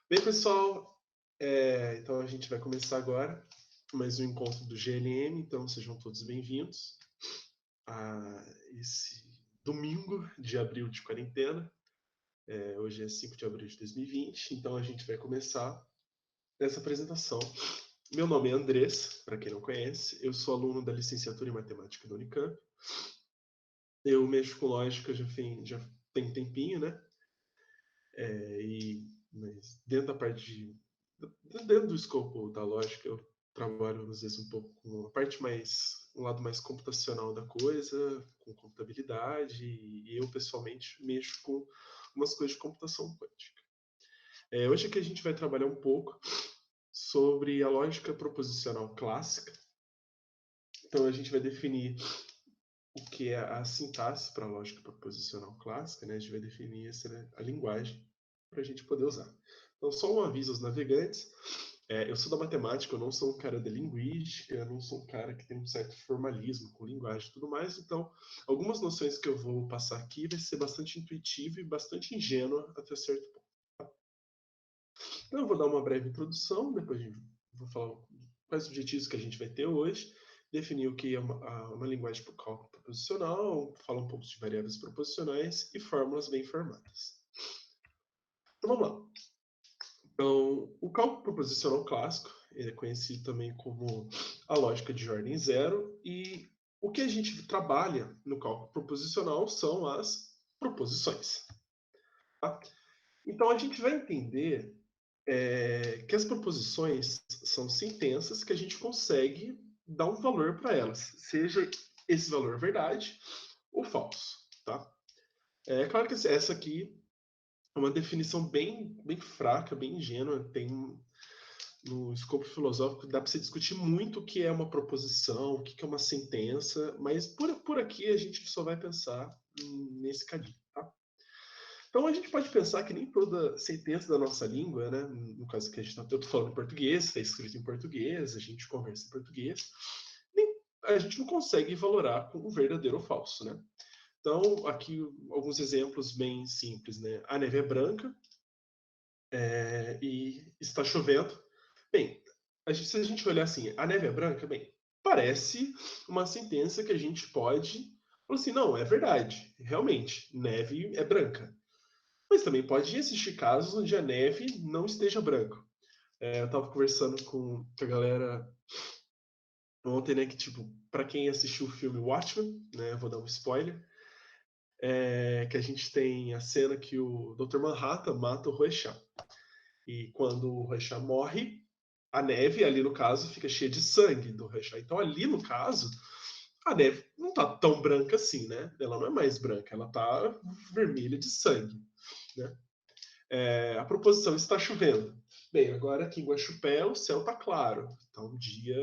Bem, pessoal, então a gente vai começar agora mais um encontro do GLM, então sejam todos bem-vindos a esse domingo de abril de quarentena. Hoje é 5 de abril de 2020, então a gente vai começar essa apresentação. Meu nome é Andrés, para quem não conhece, eu sou aluno da licenciatura em Matemática da Unicamp. Eu mexo com lógica já tem um tempinho, né? Mas dentro do escopo da lógica, eu trabalho às vezes um pouco com a parte um lado mais computacional da coisa, com computabilidade, e eu pessoalmente mexo com umas coisas de computação quântica. Hoje aqui a gente vai trabalhar um pouco sobre a lógica proposicional clássica. Então a gente vai definir o que é a sintaxe para a lógica proposicional clássica, né? A gente vai definir a linguagem para a gente poder usar. Então, só um aviso aos navegantes. Eu sou da matemática, eu não sou um cara da linguística, eu não sou um cara que tem um certo formalismo com linguagem e tudo mais, então algumas noções que eu vou passar aqui vai ser bastante intuitivo e bastante ingênua até certo ponto. Tá? Então eu vou dar uma breve introdução, depois vou falar quais objetivos que a gente vai ter hoje, definir o que é uma linguagem para o cálculo proposicional, falar um pouco de variáveis proposicionais e fórmulas bem formadas. Então vamos lá. Então, o cálculo proposicional clássico, ele é conhecido também como a lógica de ordem zero, e o que a gente trabalha no cálculo proposicional são as proposições. Tá? Então, a gente vai entender que as proposições são sentenças que a gente consegue dar um valor para elas, seja esse valor verdade ou falso. Tá? É claro que essa aqui é uma definição bem fraca, bem ingênua, no escopo filosófico dá para se discutir muito o que é uma proposição, o que é uma sentença, mas por aqui a gente só vai pensar nesse caminho. Tá? Então a gente pode pensar que nem toda sentença da nossa língua, né, no caso que a gente está falando em português, está escrito em português, a gente conversa em português, a gente não consegue valorar como verdadeiro ou falso. Né? Então aqui alguns exemplos bem simples. Né? A neve é branca e está chovendo. Bem, se a gente olhar assim, a neve é branca, bem, parece uma sentença que a gente pode falar assim, não, é verdade, realmente, neve é branca. Mas também pode existir casos onde a neve não esteja branca. Eu estava conversando com a galera ontem, né, que tipo, para quem assistiu o filme Watchmen, né, vou dar um spoiler, que a gente tem a cena que o Dr. Manhattan mata o Rorschach. E quando o Rorschach morre, a neve ali no caso fica cheia de sangue do Rorschach. Então ali no caso, a neve não está tão branca assim, né? Ela não é mais branca, ela está vermelha de sangue, né? A proposição está chovendo. Bem, agora aqui em Guaxupé o céu está claro. Está um dia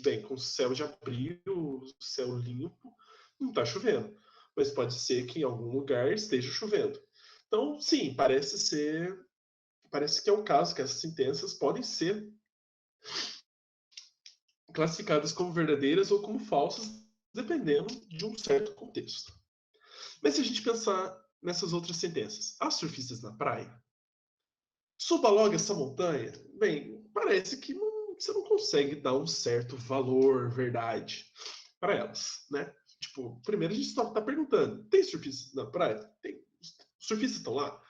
bem com o céu de abril, o céu limpo, não está chovendo. Mas pode ser que em algum lugar esteja chovendo. Então, sim, parece que é o caso que essas sentenças podem ser classificadas como verdadeiras ou como falsas, dependendo de um certo contexto. Mas se a gente pensar nessas outras sentenças, há surfistas na praia? Suba logo essa montanha? Bem, parece que você não consegue dar um certo valor, verdade, para elas, né? Tipo, primeiro a gente está perguntando, tem surfistas na praia? Tem. Os surfistas estão lá?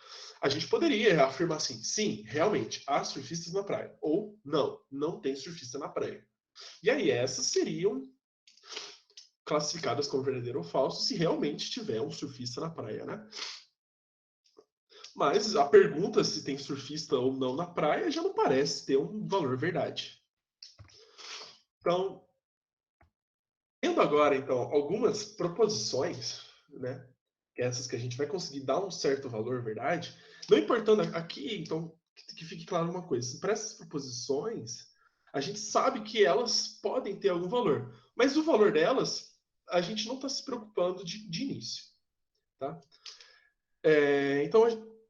A gente poderia afirmar assim, sim, realmente, há surfistas na praia. Ou, não tem surfista na praia. E aí essas seriam classificadas como verdadeiro ou falso se realmente tiver um surfista na praia, né? Mas a pergunta se tem surfista ou não na praia já não parece ter um valor verdade. Então, tendo agora então algumas proposições, né? Essas que a gente vai conseguir dar um certo valor verdade, não importando aqui, então que fique claro uma coisa: para essas proposições, a gente sabe que elas podem ter algum valor, mas o valor delas a gente não está se preocupando de início. Tá? Então,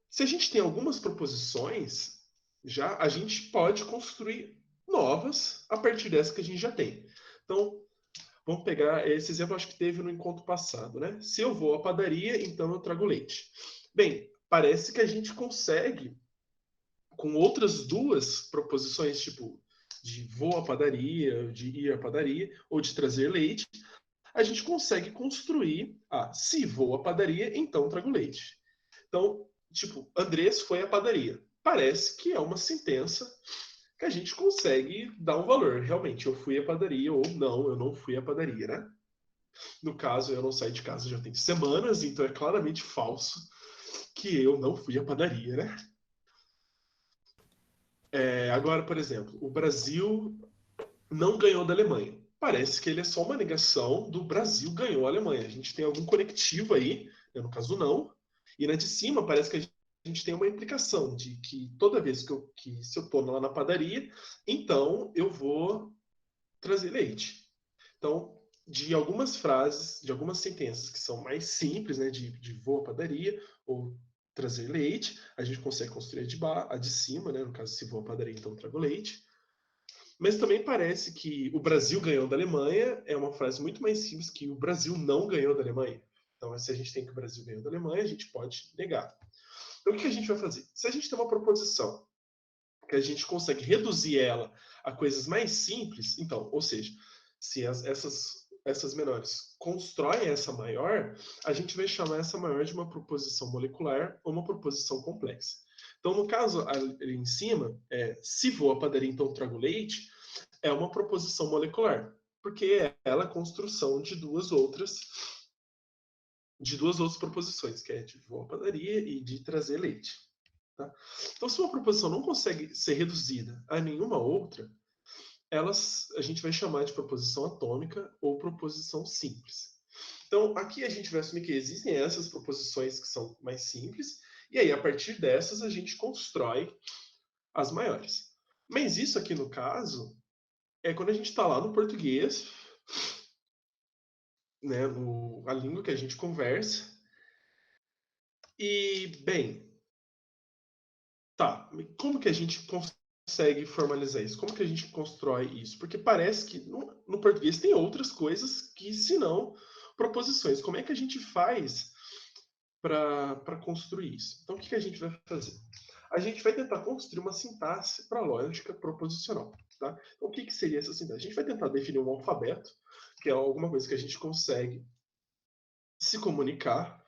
se a gente tem algumas proposições, já a gente pode construir novas a partir dessas que a gente já tem. Então, vamos pegar esse exemplo, acho que teve no encontro passado, né? Se eu vou à padaria, então eu trago leite. Bem, parece que a gente consegue com outras duas proposições, tipo de vou à padaria, de ir à padaria, ou de trazer leite, a gente consegue construir se vou à padaria, então trago leite. Então, tipo, Andrés foi à padaria. Parece que é uma sentença que a gente consegue dar um valor. Realmente, eu fui à padaria ou não, eu não fui à padaria, né? No caso, eu não saí de casa já tem semanas, então é claramente falso que eu não fui à padaria, né? Agora, por exemplo, o Brasil não ganhou da Alemanha. Parece que ele é só uma negação do Brasil ganhou a Alemanha. A gente tem algum conectivo aí, no caso não. E na de cima parece que a gente tem uma implicação de que toda vez que se eu estou lá na padaria, então eu vou trazer leite. Então, de algumas frases, de algumas sentenças que são mais simples, né, de vou à padaria ou trazer leite, a gente consegue construir a de cima, né, no caso, se vou à padaria, então trago leite. Mas também parece que o Brasil ganhou da Alemanha é uma frase muito mais simples que o Brasil não ganhou da Alemanha. Então, se a gente tem que o Brasil ganhou da Alemanha, a gente pode negar. Então, o que a gente vai fazer? Se a gente tem uma proposição que a gente consegue reduzir ela a coisas mais simples, então, ou seja, se essas menores constroem essa maior, a gente vai chamar essa maior de uma proposição molecular ou uma proposição complexa. Então, no caso ali em cima, se vou à padaria, então trago leite, é uma proposição molecular, porque ela é a construção de duas outras proposições, que é de vou à padaria e de trazer leite. Tá? Então, se uma proposição não consegue ser reduzida a nenhuma outra, a gente vai chamar de proposição atômica ou proposição simples. Então, aqui a gente vai assumir que existem essas proposições que são mais simples, e aí, a partir dessas, a gente constrói as maiores. Mas isso aqui, no caso, é quando a gente está lá no português, né, a língua que a gente conversa, e, bem, tá, como que a gente consegue formalizar isso? Como que a gente constrói isso? Porque parece que no português tem outras coisas que, se não, proposições. Como é que a gente faz para construir isso? Então, o que a gente vai fazer? A gente vai tentar construir uma sintaxe para a lógica proposicional. Tá? Então, o que seria essa sintaxe? A gente vai tentar definir um alfabeto, que é alguma coisa que a gente consegue se comunicar.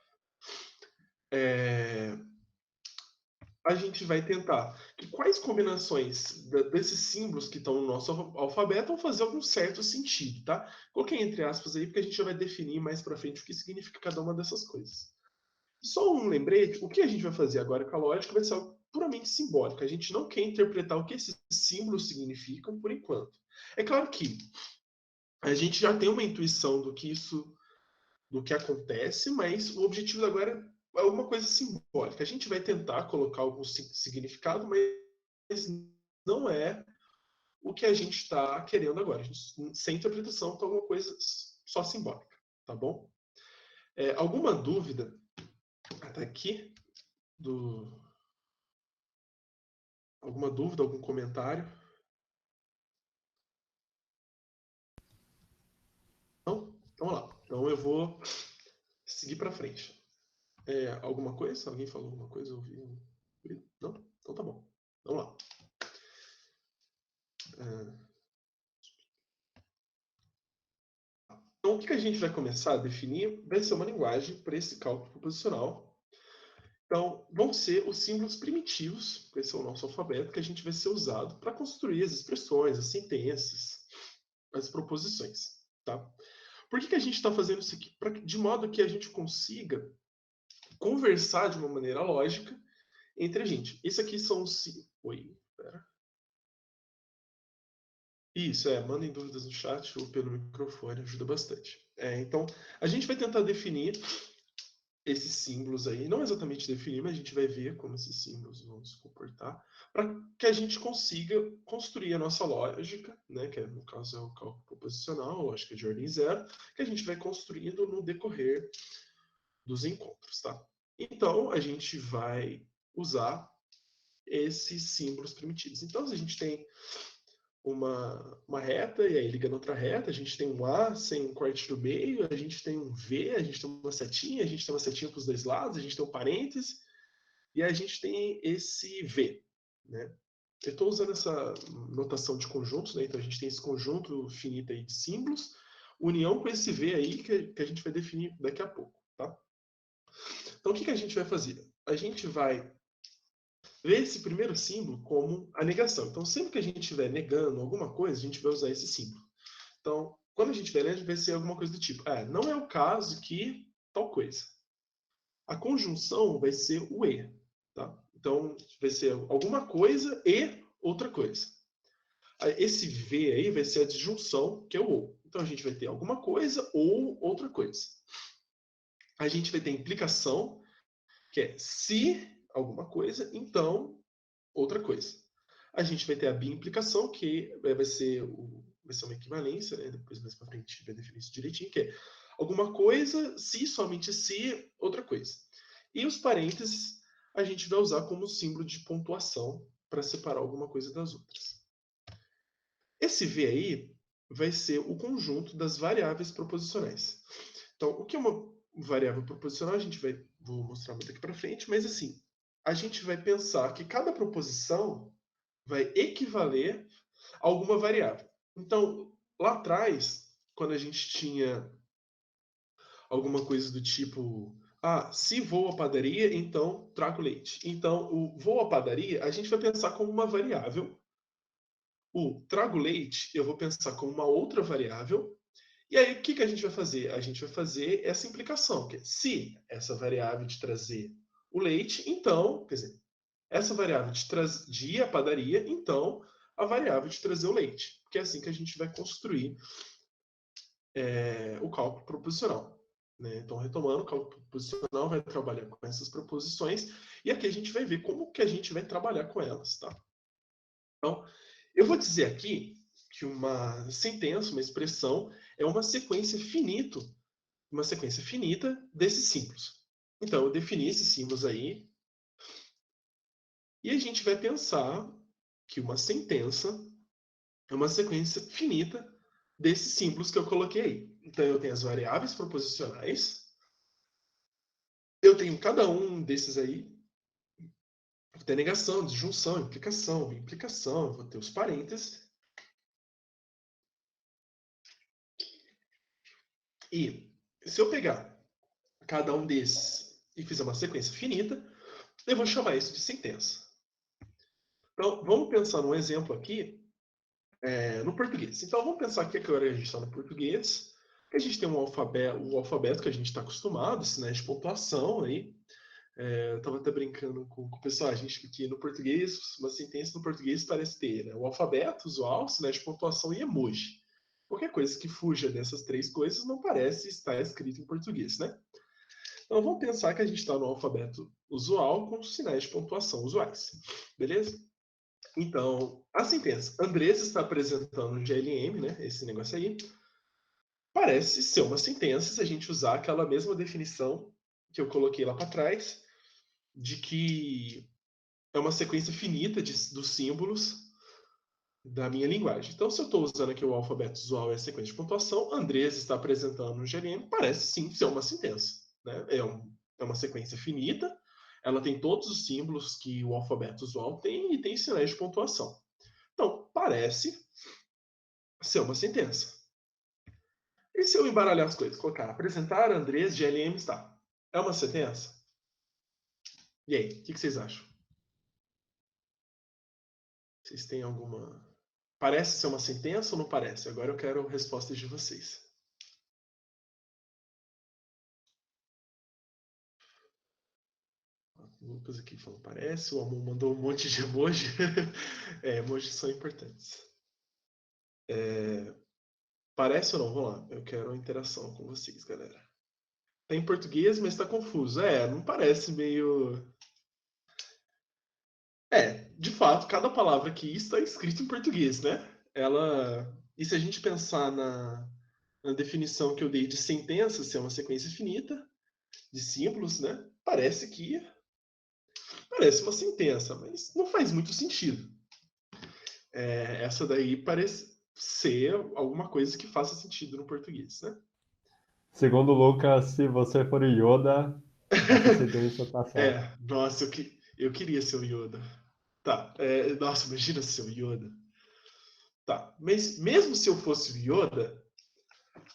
A gente vai tentar que quais combinações desses símbolos que estão no nosso alfabeto vão fazer algum certo sentido, tá? Coloquei entre aspas aí, porque a gente já vai definir mais para frente o que significa cada uma dessas coisas. Só um lembrete, o que a gente vai fazer agora com a lógica vai ser algo puramente simbólico. A gente não quer interpretar o que esses símbolos significam por enquanto. É claro que a gente já tem uma intuição do que acontece, mas o objetivo agora é alguma coisa simbólica. A gente vai tentar colocar algum significado, mas não é o que a gente está querendo agora. Sem interpretação, então alguma coisa só simbólica, tá bom? Alguma dúvida até aqui? Alguma dúvida, algum comentário? Não? Então, vamos lá. Então eu vou seguir para frente. Alguma coisa? Alguém falou alguma coisa? Eu ouvi? Não? Então tá bom. Vamos lá. Então, o que a gente vai começar a definir vai ser uma linguagem para esse cálculo proposicional. Então, vão ser os símbolos primitivos, esse é o nosso alfabeto, que a gente vai ser usado para construir as expressões, as sentenças, as proposições. Tá? Por que a gente está fazendo isso aqui? De modo que a gente consiga conversar de uma maneira lógica entre a gente. Esse aqui são os... Oi, pera. Isso, mandem dúvidas no chat ou pelo microfone, ajuda bastante. Então, a gente vai tentar definir esses símbolos aí, não exatamente definir, mas a gente vai ver como esses símbolos vão se comportar, para que a gente consiga construir a nossa lógica, né, que no caso é o cálculo proposicional, a lógica de ordem zero, que a gente vai construindo no decorrer dos encontros, tá? Então, a gente vai usar esses símbolos primitivos. Então, se a gente tem uma reta e aí liga na outra reta, a gente tem um A sem um corte no meio, a gente tem um V, a gente tem uma setinha, a gente tem uma setinha para os dois lados, a gente tem um parêntese e a gente tem esse V. né? Eu estou usando essa notação de conjuntos, né? Então a gente tem esse conjunto finito aí de símbolos, união com esse V aí que a gente vai definir daqui a pouco, tá? Então o que a gente vai fazer? A gente vai ver esse primeiro símbolo como a negação. Então sempre que a gente estiver negando alguma coisa, a gente vai usar esse símbolo. Então, quando a gente vai ler, a gente vai ser alguma coisa do tipo, não é o caso que tal coisa. A conjunção vai ser o e, tá? Então, vai ser alguma coisa e outra coisa. Esse V aí vai ser a disjunção, que é o ou. Então, a gente vai ter alguma coisa ou outra coisa. A gente vai ter implicação, que é se alguma coisa, então outra coisa. A gente vai ter a biimplicação, que vai ser uma equivalência, né? Depois mais para frente a gente vai definir isso direitinho, que é alguma coisa, se, somente se, outra coisa. E os parênteses a gente vai usar como símbolo de pontuação para separar alguma coisa das outras. Esse V aí vai ser o conjunto das variáveis proposicionais. Então, o que é uma variável proposicional? Vou mostrar muito aqui para frente, mas assim, a gente vai pensar que cada proposição vai equivaler a alguma variável. Então, lá atrás, quando a gente tinha alguma coisa do tipo, se vou à padaria, então trago leite. Então, o vou à padaria, a gente vai pensar como uma variável. O trago leite, eu vou pensar como uma outra variável. E aí, o que a gente vai fazer? A gente vai fazer essa implicação, que é, se essa variável de trazer o leite, então, quer dizer, essa variável de ir à padaria, então, a variável de trazer o leite. Porque é assim que a gente vai construir o cálculo proposicional. Né? Então, retomando, o cálculo proposicional vai trabalhar com essas proposições, e aqui a gente vai ver como que a gente vai trabalhar com elas. Tá? Então, eu vou dizer aqui que uma sentença, uma expressão, é uma sequência finita desses símbolos. Então, eu defini esses símbolos aí, e a gente vai pensar que uma sentença é uma sequência finita desses símbolos que eu coloquei aí. Então, eu tenho as variáveis proposicionais, eu tenho cada um desses aí, vou ter negação, disjunção, implicação, implicação, vou ter os parênteses. E se eu pegar cada um desses e fizer uma sequência finita, eu vou chamar isso de sentença. Então, vamos pensar num exemplo aqui no português. Então, vamos pensar que agora a gente está no português, que a gente tem um alfabeto que a gente está acostumado, sinais de pontuação aí. Eu estava até brincando com o pessoal, a gente que no português, uma sentença no português parece ter o alfabeto usual, sinais de pontuação e emoji. Qualquer coisa que fuja dessas três coisas não parece estar escrito em português, né? Então vamos pensar que a gente está no alfabeto usual com sinais de pontuação usuais. Beleza? Então, a sentença. Andrés está apresentando um GLM, né? Esse negócio aí. Parece ser uma sentença se a gente usar aquela mesma definição que eu coloquei lá para trás, de que é uma sequência finita dos símbolos da minha linguagem. Então, se eu estou usando aqui o alfabeto usual e a sequência de pontuação, Andrés está apresentando um GLM, parece sim ser uma sentença. Né? É uma sequência finita, ela tem todos os símbolos que o alfabeto usual tem e tem sinais de pontuação. Então, parece ser uma sentença. E se eu embaralhar as coisas? Colocar apresentar Andrés GLM está. É uma sentença? E aí, o que vocês acham? Vocês têm alguma. Parece ser uma sentença ou não parece? Agora eu quero respostas de vocês. O Lucas aqui falou parece. O Amor mandou um monte de emoji. Emojis são importantes. Parece ou não? Vamos lá. Eu quero a interação com vocês, galera. Tá em português, mas tá confuso. Não parece meio. De fato, cada palavra aqui está escrita em português, né? E se a gente pensar na definição que eu dei de sentença, se é uma sequência finita de símbolos, né? Parece uma sentença, mas não faz muito sentido. Essa daí parece ser alguma coisa que faça sentido no português, né? Segundo o Lucas, se você for o Yoda, essa sentença tá certa. Nossa, eu queria ser o Yoda. Tá. Nossa, imagina ser o Yoda. Tá. Mas mesmo se eu fosse o Yoda,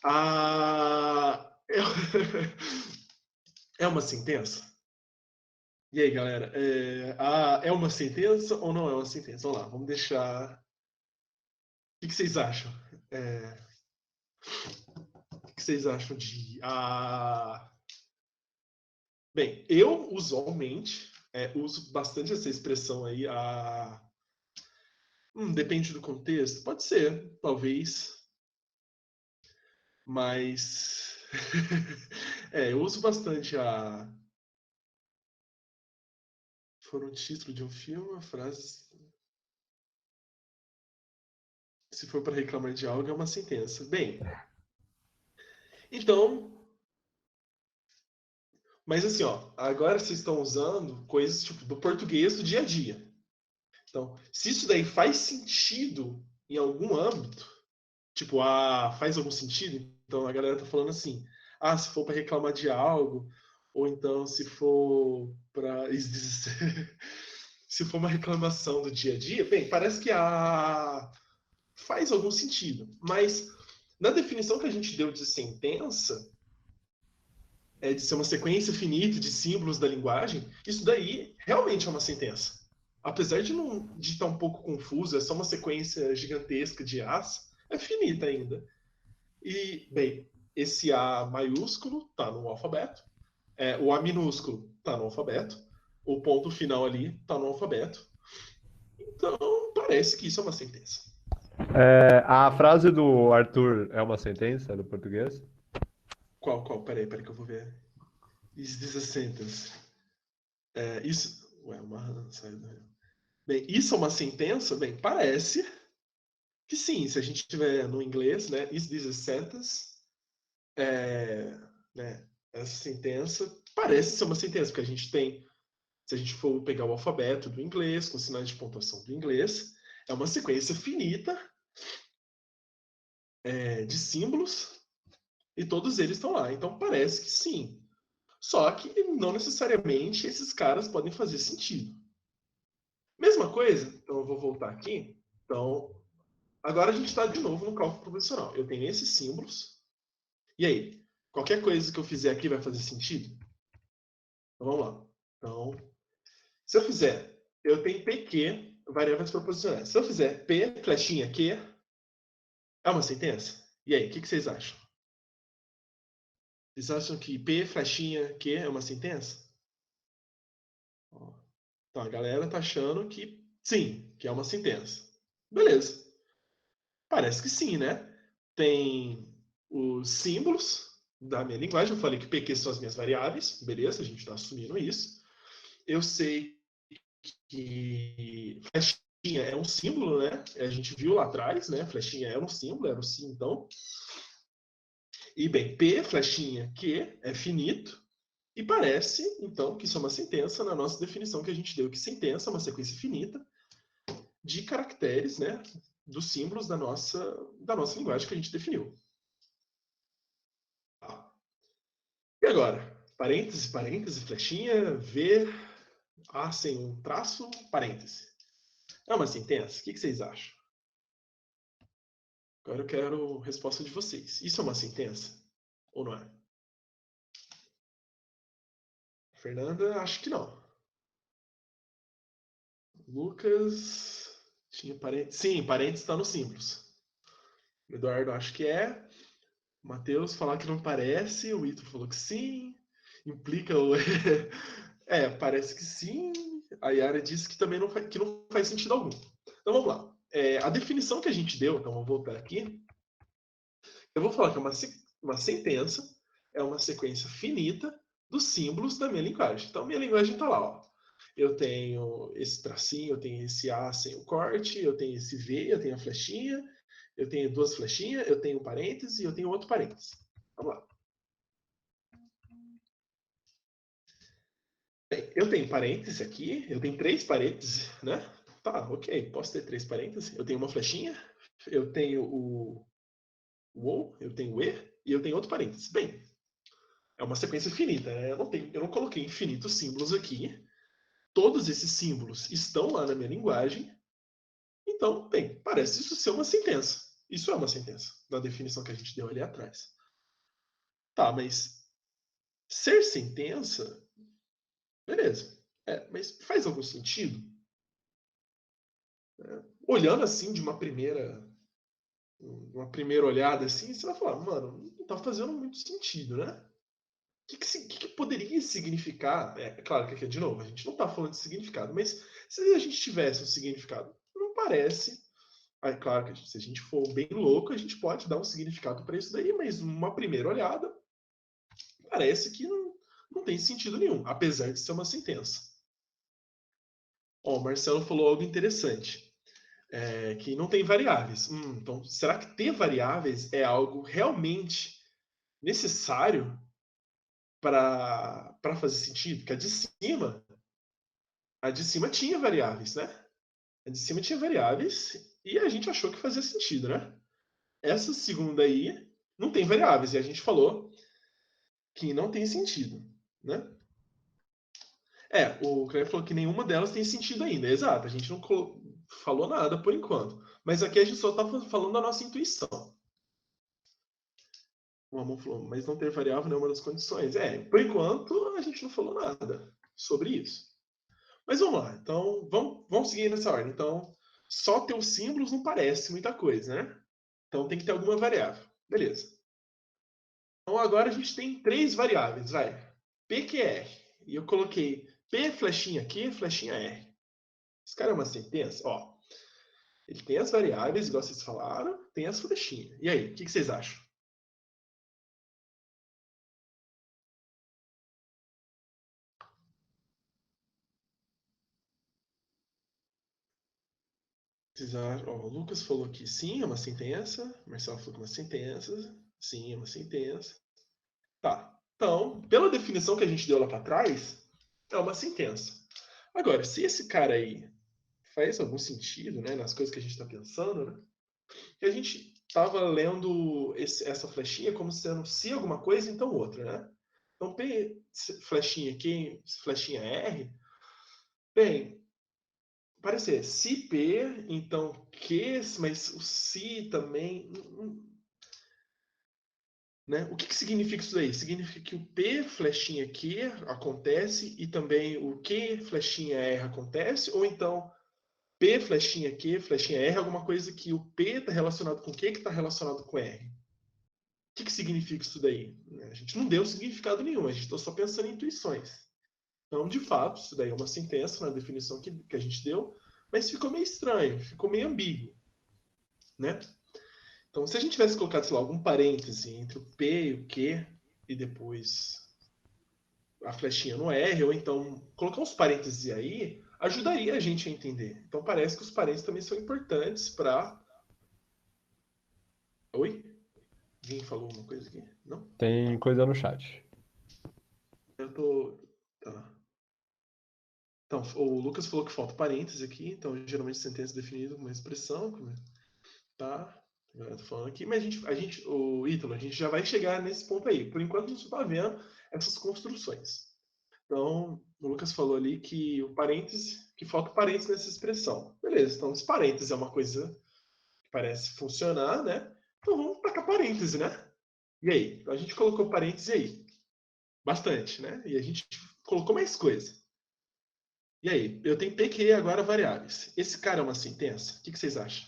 a... é uma sentença? E aí, galera? É uma sentença ou não é uma sentença? Vamos lá, vamos deixar. O que vocês acham? O que vocês acham de. Bem, eu usualmente uso bastante essa expressão aí. Depende do contexto. Pode ser, talvez. Mas. Eu uso bastante a. For um título de um filme, a frase. Se for para reclamar de algo, é uma sentença. Bem, então. Mas assim, ó, agora vocês estão usando coisas tipo do português do dia a dia. Então, se isso daí faz sentido em algum âmbito, tipo, faz algum sentido, então a galera tá falando assim, se for para reclamar de algo, ou então se for para se for uma reclamação do dia a dia, bem, parece que faz algum sentido, mas na definição que a gente deu de sentença, de ser uma sequência finita de símbolos da linguagem, isso daí realmente é uma sentença. Apesar de estar um pouco confuso, é só uma sequência gigantesca de As, é finita ainda. E, bem, esse A maiúsculo está no alfabeto, o A minúsculo está no alfabeto, o ponto final ali está no alfabeto. Então, parece que isso é uma sentença. A frase do Arthur é uma sentença do português? Qual? Peraí que eu vou ver. Is this a sentence? Isso. Ué, uma saída. Bem, isso é uma sentença? Bem, parece que sim. Se a gente tiver no inglês, né? Is this a sentence? Né, essa sentença parece ser uma sentença, porque a gente tem, se a gente for pegar o alfabeto do inglês, com sinais de pontuação do inglês, é uma sequência finita de símbolos e todos eles estão lá. Então parece que sim. Só que não necessariamente esses caras podem fazer sentido. Mesma coisa, então eu vou voltar aqui. Então, agora a gente está de novo no cálculo proposicional. Eu tenho esses símbolos. E aí? Qualquer coisa que eu fizer aqui vai fazer sentido? Então vamos lá. Então, se eu fizer, eu tenho PQ, variáveis proposicionais. Se eu fizer P, flechinha Q, é uma sentença? E aí, o que vocês acham? Vocês acham que P, flechinha Q é uma sentença? Então a galera tá achando que sim, que é uma sentença. Beleza. Parece que sim, né? Tem os símbolos da minha linguagem. Eu falei que PQ são as minhas variáveis. Beleza, a gente está assumindo isso. Eu sei que flechinha é um símbolo, né? A gente viu lá atrás, né? Flechinha era um símbolo, era o sim, então. E bem, P, flechinha, Q é finito. E parece, então, que isso é uma sentença na nossa definição que a gente deu, que sentença é uma sequência finita de caracteres, né? Dos símbolos da nossa linguagem que a gente definiu. E agora? Parêntese, parêntese, flechinha, V, A sem um traço, parêntese. É uma sentença? O que vocês acham? Agora eu quero a resposta de vocês. Isso é uma sentença? Ou não é? Fernanda, acho que não. Lucas, tinha parênteses? Sim, parênteses está no símbolos. Eduardo, acho que é. Matheus, falar que não parece. O Ito falou que sim. Implica o... parece que sim. A Yara disse que também que não faz sentido algum. Então vamos lá. A definição que a gente deu, então vou voltar aqui. Eu vou falar que é uma sentença, é uma sequência finita dos símbolos da minha linguagem. Então, minha linguagem está lá. Ó. Eu tenho esse tracinho, eu tenho esse A sem o corte, eu tenho esse V, eu tenho a flechinha, eu tenho duas flechinhas, eu tenho um parêntese e eu tenho outro parêntese. Vamos lá. Bem, eu tenho parêntese aqui, eu tenho 3 parênteses, né? Tá, ok, posso ter 3 parênteses. Eu tenho uma flechinha, eu tenho o ou, eu tenho o e e eu tenho outro parênteses. Bem, é uma sequência finita, né? Eu não coloquei infinitos símbolos aqui todos esses símbolos estão lá na minha linguagem, então, bem, parece isso ser uma sentença. Isso é uma sentença, na definição que a gente deu ali atrás. Tá, mas ser sentença, beleza. Mas faz algum sentido? Olhando assim de uma primeira olhada assim, você vai falar, mano, não tá fazendo muito sentido, né? O que poderia significar? É claro que aqui, de novo, a gente não está falando de significado, mas se a gente tivesse um significado, não parece. É claro que se a gente for bem louco, a gente pode dar um significado para isso daí, mas uma primeira olhada parece que não tem sentido nenhum, apesar de ser uma sentença. Ó, o Marcelo falou algo interessante, que não tem variáveis. Então, será que ter variáveis é algo realmente necessário para fazer sentido? Porque a de cima tinha variáveis, né? A de cima tinha variáveis e a gente achou que fazia sentido, né? Essa segunda aí não tem variáveis e a gente falou que não tem sentido, né? O Cleber falou que nenhuma delas tem sentido ainda. Exato, a gente não falou nada por enquanto. Mas aqui a gente só está falando da nossa intuição. O Amon falou, mas não ter variável não é uma das condições. Por enquanto a gente não falou nada sobre isso. Mas vamos lá, então vamos seguir nessa ordem. Então, só ter os símbolos não parece muita coisa, né? Então tem que ter alguma variável. Beleza. Então agora a gente tem 3 variáveis, vai. P que é R. E eu coloquei P flechinha Q, flechinha R. Esse cara é uma sentença? Ó, ele tem as variáveis, igual vocês falaram, tem as flechinhas. E aí, o que vocês acham? Ó, o Lucas falou que sim, é uma sentença. O Marcelo falou que é uma sentença. Sim, é uma sentença. Tá. Então, pela definição que a gente deu lá para trás, é uma sentença. Agora, se esse cara aí faz algum sentido, né, nas coisas que a gente está pensando, né? Que a gente estava lendo essa flechinha como sendo se alguma coisa, então outra, né? Então, P, flechinha Q, flechinha R, bem, parece se P, então Q, mas o se também. Né? O que significa isso daí? Significa que o P flechinha Q acontece e também o Q flechinha R acontece? Ou então P flechinha Q flechinha R é alguma coisa que o P está relacionado com o Q que está relacionado com R? O que significa isso daí? A gente não deu significado nenhum, a gente está só pensando em intuições. Então, de fato, isso daí é uma sentença na definição que a gente deu, mas ficou meio estranho, ficou meio ambíguo. Né? Então, se a gente tivesse colocado, sei lá, algum parêntese entre o P e o Q, e depois a flechinha no R, ou então colocar uns parênteses aí, ajudaria a gente a entender. Então, parece que os parênteses também são importantes para. Oi? Alguém falou uma coisa aqui? Não? Tem coisa no chat. Eu tô. Tá. Então, o Lucas falou que falta parênteses aqui, então geralmente sentença definida com uma expressão. Tá? Eu tô falando aqui, mas o Ítalo, a gente já vai chegar nesse ponto aí. Por enquanto a gente só está vendo essas construções. Então, o Lucas falou ali que o parêntese, que falta parêntese nessa expressão. Beleza, então esse parêntese é uma coisa que parece funcionar, né? Então vamos tacar parêntese, né? E aí? Então a gente colocou parêntese aí. Bastante, né? E a gente colocou mais coisa. E aí? Eu tenho PQ agora variáveis. Esse cara é uma sentença? O que vocês acham?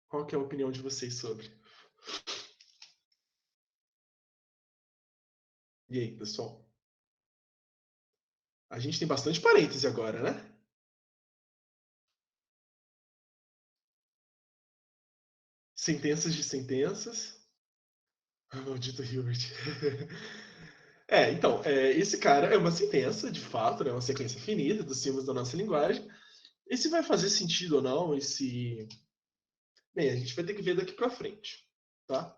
Qual que é a opinião de vocês sobre? E aí, pessoal? A gente tem bastante parêntese agora, né? Sentenças de sentenças. Ah, maldito Hilbert. Então, esse cara é uma sentença, de fato, né? Uma sequência finita dos símbolos da nossa linguagem. E se vai fazer sentido ou não, Bem, a gente vai ter que ver daqui para frente, tá?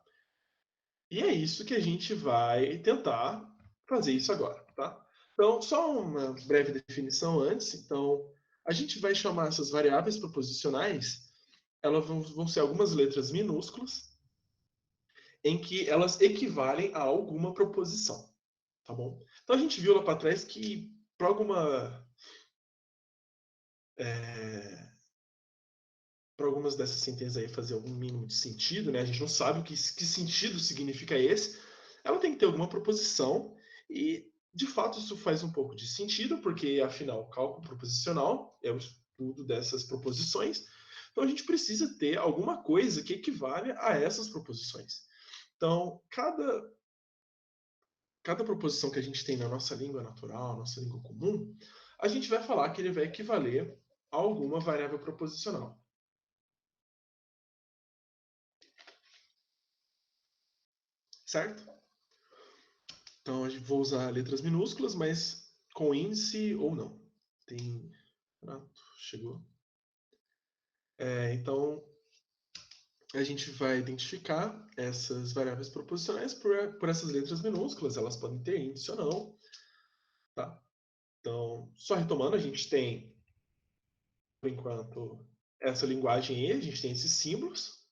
E é isso que a gente vai tentar fazer isso agora, tá? Então, só uma breve definição antes. Então, a gente vai chamar essas variáveis proposicionais, elas vão ser algumas letras minúsculas, em que elas equivalem a alguma proposição, tá bom? Então, a gente viu lá para trás que para alguma para algumas dessas sentenças aí fazer algum mínimo de sentido, né? A gente não sabe que sentido significa esse. Ela tem que ter alguma proposição e, de fato, isso faz um pouco de sentido, porque, afinal, cálculo proposicional é o estudo dessas proposições. Então, a gente precisa ter alguma coisa que equivale a essas proposições. Então, cada proposição que a gente tem na nossa língua natural, nossa língua comum, a gente vai falar que ele vai equivaler a alguma variável proposicional. Certo? Então, eu vou usar letras minúsculas, mas com índice ou não. Tem... Renato, chegou. Então, a gente vai identificar essas variáveis proposicionais por essas letras minúsculas. Elas podem ter índice ou não. Tá? Então, só retomando, a gente tem, por enquanto, essa linguagem E, a gente tem esses símbolos,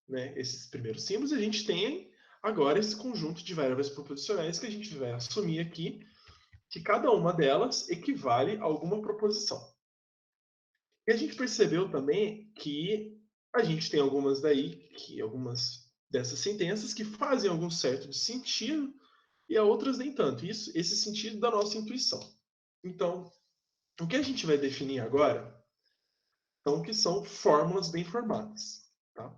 né? Esses primeiros símbolos, e a gente tem agora esse conjunto de variáveis proposicionais que a gente vai assumir aqui, que cada uma delas equivale a alguma proposição. E a gente percebeu também que a gente tem algumas dessas sentenças que fazem algum certo de sentido e a outras nem tanto. Esse sentido da nossa intuição. Então, o que a gente vai definir agora são o que são fórmulas bem formadas. Tá?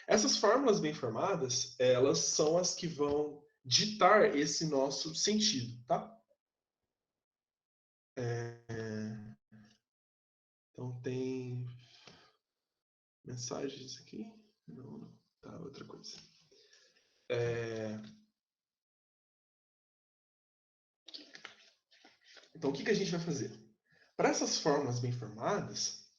Essas fórmulas bem formadas, elas são as que vão ditar esse nosso sentido. Tá? Então, tem mensagens aqui? Não. Tá, outra coisa. Então, o que a gente vai fazer? Para essas fórmulas bem formadas,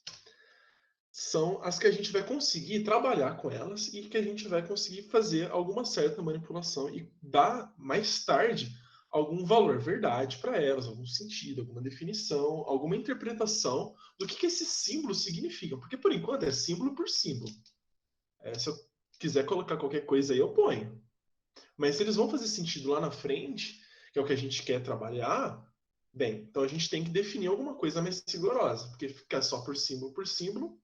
são as que a gente vai conseguir trabalhar com elas e que a gente vai conseguir fazer alguma certa manipulação e dar mais tarde algum valor verdade para elas, algum sentido, alguma definição, alguma interpretação do que esses símbolos significam. Porque, por enquanto, é símbolo por símbolo. Se eu quiser colocar qualquer coisa aí, eu ponho. Mas se eles vão fazer sentido lá na frente, que é o que a gente quer trabalhar, bem, então a gente tem que definir alguma coisa mais rigorosa, porque ficar só por símbolo,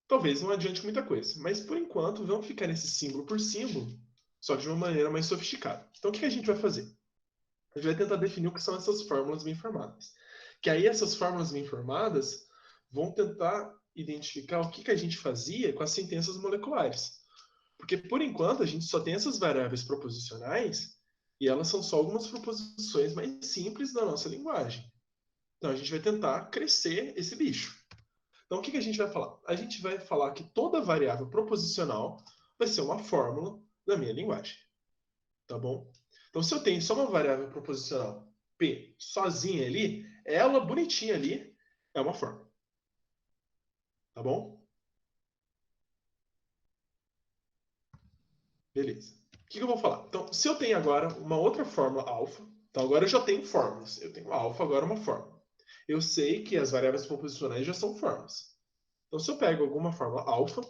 talvez não adiante muita coisa. Mas por enquanto, vamos ficar nesse símbolo por símbolo, só que de uma maneira mais sofisticada. Então o que a gente vai fazer? A gente vai tentar definir o que são essas fórmulas bem formadas. Que aí essas fórmulas bem formadas vão tentar identificar o que a gente fazia com as sentenças moleculares. Porque, por enquanto, a gente só tem essas variáveis proposicionais e elas são só algumas proposições mais simples da nossa linguagem. Então, a gente vai tentar crescer esse bicho. Então, o que a gente vai falar? A gente vai falar que toda variável proposicional vai ser uma fórmula da minha linguagem. Tá bom? Então, se eu tenho só uma variável proposicional P sozinha ali, ela bonitinha ali é uma fórmula. Tá bom? Beleza. O que eu vou falar? Então, se eu tenho agora uma outra fórmula alfa, então agora eu já tenho fórmulas. Eu tenho alfa, agora uma fórmula. Eu sei que as variáveis proposicionais já são fórmulas. Então, se eu pego alguma fórmula alfa,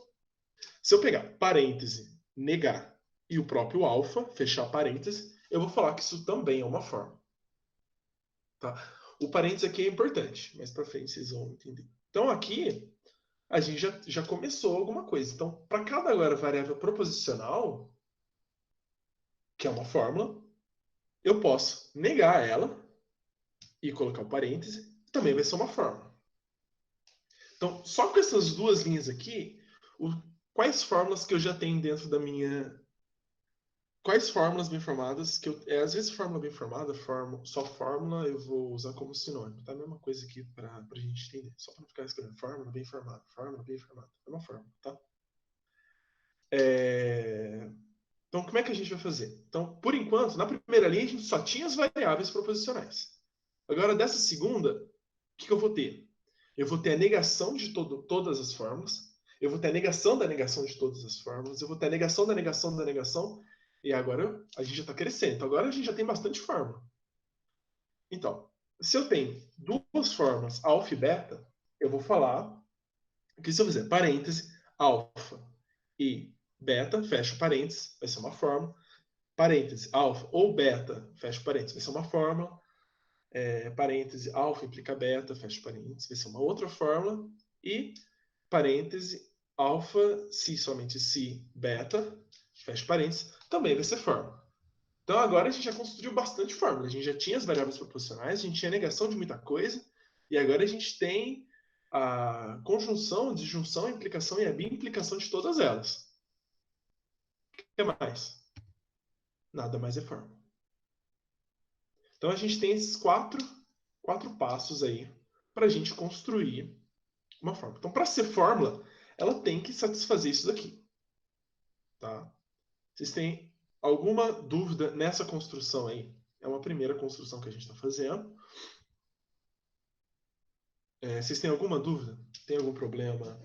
se eu pegar parêntese, negar e o próprio alfa, fechar parêntese, eu vou falar que isso também é uma fórmula. Tá? O parêntese aqui é importante, mas para frente vocês vão entender. Então, aqui, a gente já começou alguma coisa. Então, para cada agora variável proposicional, que é uma fórmula, eu posso negar ela e colocar o parêntese, também vai ser uma fórmula. Então, só com essas duas linhas aqui, quais fórmulas que eu já tenho dentro da minha... Quais fórmulas bem formadas que eu... às vezes fórmula bem formada, só fórmula eu vou usar como sinônimo. Tá? A mesma coisa aqui para a gente entender. Só para não ficar escrevendo fórmula bem formada, fórmula bem formada. É uma fórmula, tá? Então, como é que a gente vai fazer? Então, por enquanto, na primeira linha, a gente só tinha as variáveis proposicionais. Agora, dessa segunda, o que eu vou ter? Eu vou ter a negação de todas as fórmulas, eu vou ter a negação da negação de todas as fórmulas, eu vou ter a negação da negação da negação, e agora a gente já está crescendo. Então, agora a gente já tem bastante fórmula. Então, se eu tenho duas fórmulas, alfa e beta, eu vou falar que se eu fizer parêntese, alfa e beta, fecha parênteses, vai ser uma fórmula. Parêntese, alfa ou beta, fecha parênteses, vai ser uma fórmula. parêntese, alfa implica beta, fecha parênteses, vai ser uma outra fórmula, e parêntese, alfa, se somente se beta, fecha parênteses, também vai ser fórmula. Então agora a gente já construiu bastante fórmula, a gente já tinha as variáveis proposicionais, a gente tinha negação de muita coisa, e agora a gente tem a conjunção, a disjunção, a implicação e a biimplicação de todas elas. O que mais? Nada mais é fórmula. Então a gente tem esses quatro passos aí para a gente construir uma fórmula. Então, para ser fórmula, ela tem que satisfazer isso daqui. Tá? Vocês têm alguma dúvida nessa construção aí? É uma primeira construção que a gente está fazendo. Vocês têm alguma dúvida? Tem algum problema?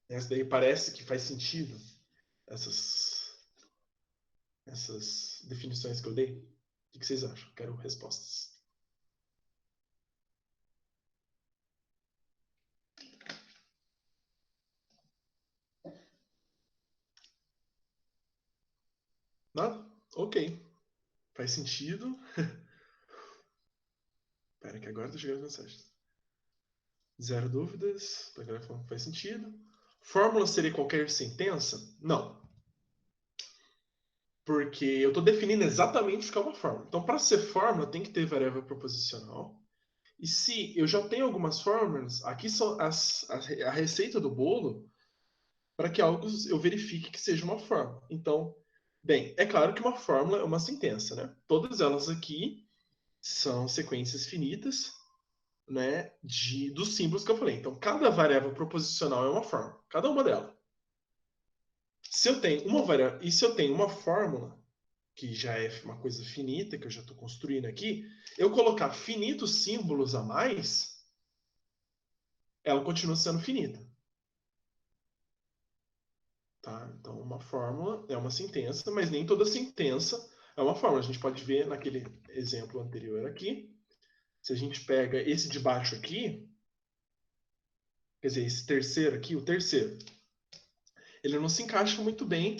Essa daí parece que faz sentido, essas definições que eu dei? O que vocês acham? Quero respostas. Nada? Ok. Faz sentido. Espera que agora está chegando as mensagens. Zero dúvidas. A galera falando que faz sentido. Fórmula seria qualquer sentença? Não. Porque eu estou definindo exatamente o que é uma fórmula. Então, para ser fórmula, tem que ter variável proposicional. E se eu já tenho algumas fórmulas, aqui são a receita do bolo para que algo eu verifique que seja uma fórmula. Então, bem, é claro que uma fórmula é uma sentença, né? Todas elas aqui são sequências finitas, né, dos símbolos que eu falei. Então, cada variável proposicional é uma fórmula, cada uma delas. Se eu tenho uma variável, e se eu tenho uma fórmula, que já é uma coisa finita, que eu já estou construindo aqui, eu colocar finitos símbolos a mais, ela continua sendo finita. Tá? Então, uma fórmula é uma sentença, mas nem toda sentença é uma fórmula. A gente pode ver naquele exemplo anterior aqui. Se a gente pega esse de baixo aqui, quer dizer, esse terceiro aqui, o terceiro, ele não se encaixa muito bem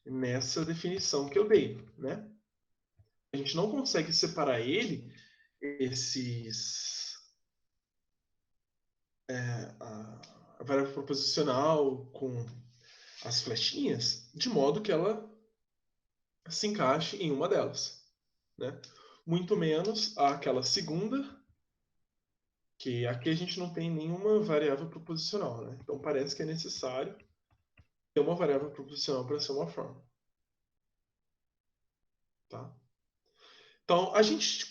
nessa definição que eu dei, né? A gente não consegue separar ele, a variável proposicional com as flechinhas, de modo que ela se encaixe em uma delas, né? Muito menos aquela segunda, que aqui a gente não tem nenhuma variável proposicional, né? Então parece que é necessário ter uma variável proposicional para ser uma fórmula. Tá? Então, a gente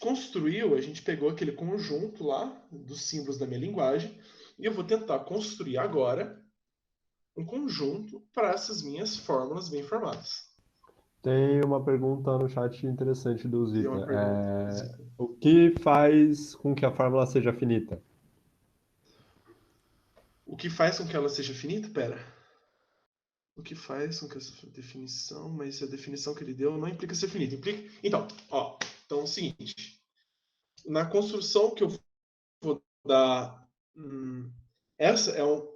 pegou aquele conjunto lá dos símbolos da minha linguagem e eu vou tentar construir agora um conjunto para essas minhas fórmulas bem formadas. Tem uma pergunta no chat interessante do Tem uma Zita. pergunta. O que faz com que a fórmula seja finita? O que faz com que ela seja finita? Pera. O que faz com que essa definição, mas a definição que ele deu não implica ser finita. Implica... Então, então é o seguinte. Na construção que eu vou dar... essa é um...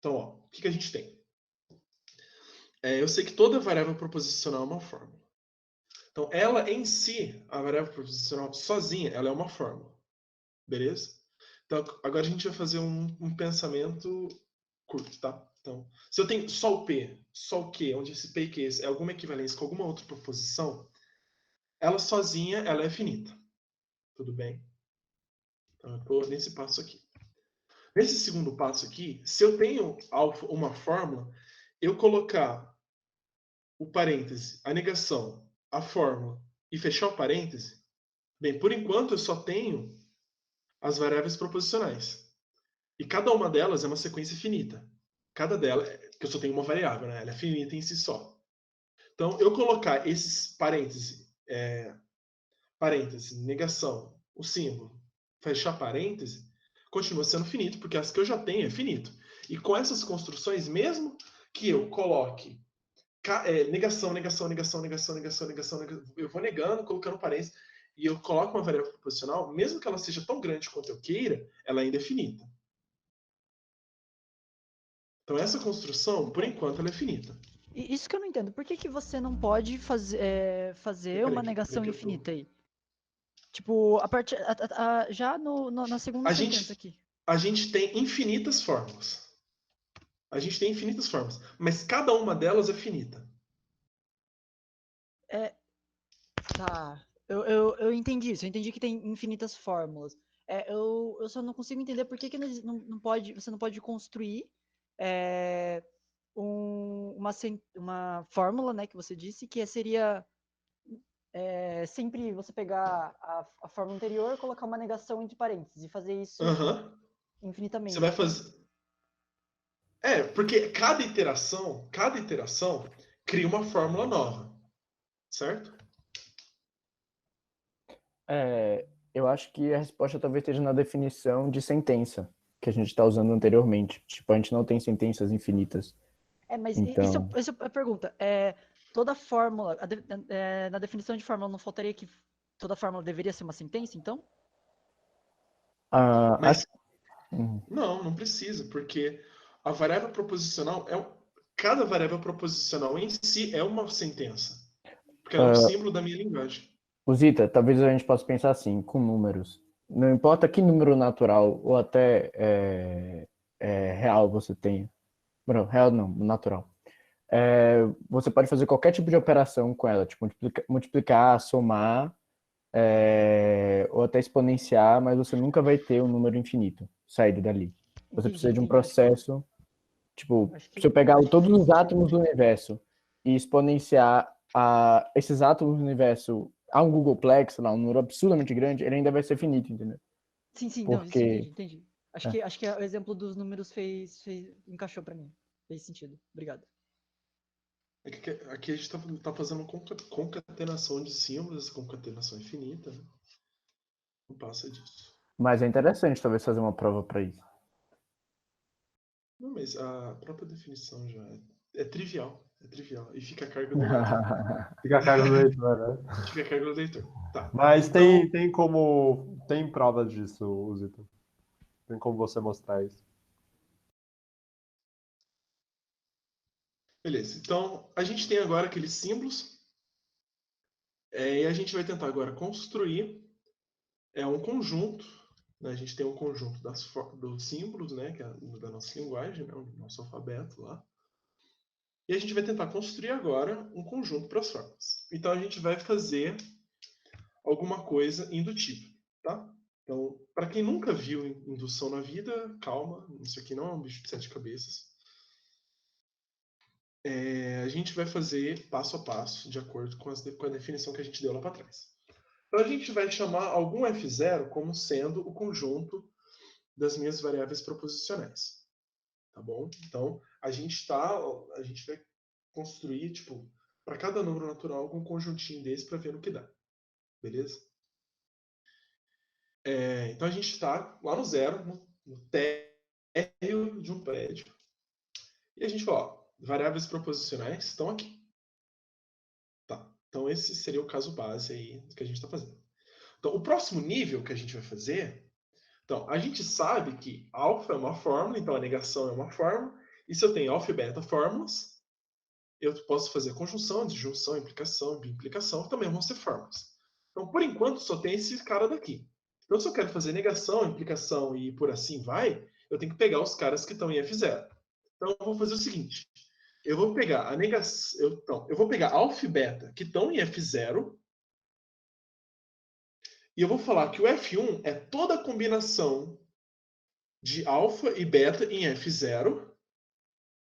Então, o que a gente tem? Eu sei que toda variável proposicional é uma fórmula. Então, ela em si, a variável proposicional sozinha, ela é uma fórmula. Beleza? Então, agora a gente vai fazer um pensamento curto, tá? Então, se eu tenho só o P, só o Q, onde esse P e Q é alguma equivalência com alguma outra proposição, ela sozinha, ela é finita. Tudo bem? Então, eu estou nesse passo aqui. Nesse segundo passo aqui, se eu tenho uma fórmula, eu colocar o parêntese, a negação, a fórmula e fechar o parêntese, bem, por enquanto eu só tenho as variáveis proposicionais. E cada uma delas é uma sequência finita. Cada dela, que eu só tenho uma variável, né? Ela é finita em si só. Então, eu colocar esses parêntese, negação, o símbolo, fechar parêntese, continua sendo finito, porque as que eu já tenho é finito. E com essas construções, mesmo que eu coloque negação, negação, negação, negação, negação, negação, eu vou negando, colocando parênteses, e eu coloco uma variável proposicional, mesmo que ela seja tão grande quanto eu queira, ela ainda é finita. Então essa construção, por enquanto, ela é finita. Isso que eu não entendo. Por que você não pode fazer uma negação infinita aí? Tipo, já na segunda A sentença gente, aqui. a gente tem infinitas fórmulas. Mas cada uma delas é finita. Tá. Eu entendi isso. Eu entendi que tem infinitas fórmulas. Eu só não consigo entender por que você não pode construir uma fórmula, né, que você disse, que seria sempre você pegar a fórmula anterior, colocar uma negação entre parênteses e fazer isso Você vai infinitamente. fazer. Porque cada iteração cria uma fórmula nova, certo? Eu acho que a resposta talvez esteja na definição de sentença que a gente está usando anteriormente. Tipo, a gente não tem sentenças infinitas. Mas Então, isso é a pergunta. Toda fórmula, na definição de fórmula, não faltaria que toda fórmula deveria ser uma sentença, então? Mas Uhum. não precisa, porque a variável proposicional cada variável proposicional em si é uma sentença, porque ela é um símbolo da minha linguagem. Zita, talvez a gente possa pensar assim, com números. Não importa que número natural ou até real você tenha. Não, real não, natural. Você pode fazer qualquer tipo de operação com ela, tipo multiplicar, somar, ou até exponenciar, mas você nunca vai ter um número infinito saído dali. Você precisa de um processo, tipo, se eu pegar todos os átomos do universo e exponenciar esses átomos do universo a um Googleplex, sei lá, um número absurdamente grande, ele ainda vai ser finito, entendeu? Sim, não, isso Porque... entendi. Acho que o exemplo dos números encaixou pra mim. Fez sentido. Obrigado. Aqui a gente tá fazendo concatenação de símbolos, essa concatenação é infinita, né? Não passa disso. Mas é interessante talvez fazer uma prova para isso. Não, mas a própria definição já é trivial. É trivial. E fica a cargo do leitor. Fica a cargo do leitor, né? Fica a cargo do leitor. Tá. Mas então, tem provas disso, Zito. Tem como você mostrar isso. beleza. Então, a gente tem agora aqueles símbolos. E a gente vai tentar agora construir um conjunto. Né? A gente tem um conjunto dos símbolos, né? Que é da nossa linguagem, né? O nosso alfabeto lá. E a gente vai tentar construir agora um conjunto para as formas. Então, a gente vai fazer alguma coisa indutiva, tá? Então, para quem nunca viu indução na vida, calma, isso aqui não é um bicho de 7 cabeças. A gente vai fazer passo a passo, de acordo com a definição que a gente deu lá para trás. Então, a gente vai chamar algum f0 como sendo o conjunto das minhas variáveis proposicionais. Tá bom? Então, a gente vai construir, tipo, para cada número natural, algum conjuntinho desse para ver no que dá. Beleza? Então, a gente está lá no zero, no térreo de um prédio. E a gente fala, ó, variáveis proposicionais estão aqui. Tá. Então, esse seria o caso base aí que a gente está fazendo. Então, o próximo nível que a gente vai fazer... Então, a gente sabe que alfa é uma fórmula, então a negação é uma fórmula. E se eu tenho alfa e beta fórmulas, eu posso fazer conjunção, disjunção, implicação, biimplicação, que também vão ser fórmulas. Então, por enquanto, só tem esse cara daqui. Então, se eu quero fazer negação, implicação e por assim vai, eu tenho que pegar os caras que estão em F0. Então, eu vou fazer o seguinte. Eu vou pegar a negação... eu vou pegar alfa e beta que estão em F0 e eu vou falar que o F1 é toda a combinação de alfa e beta em F0.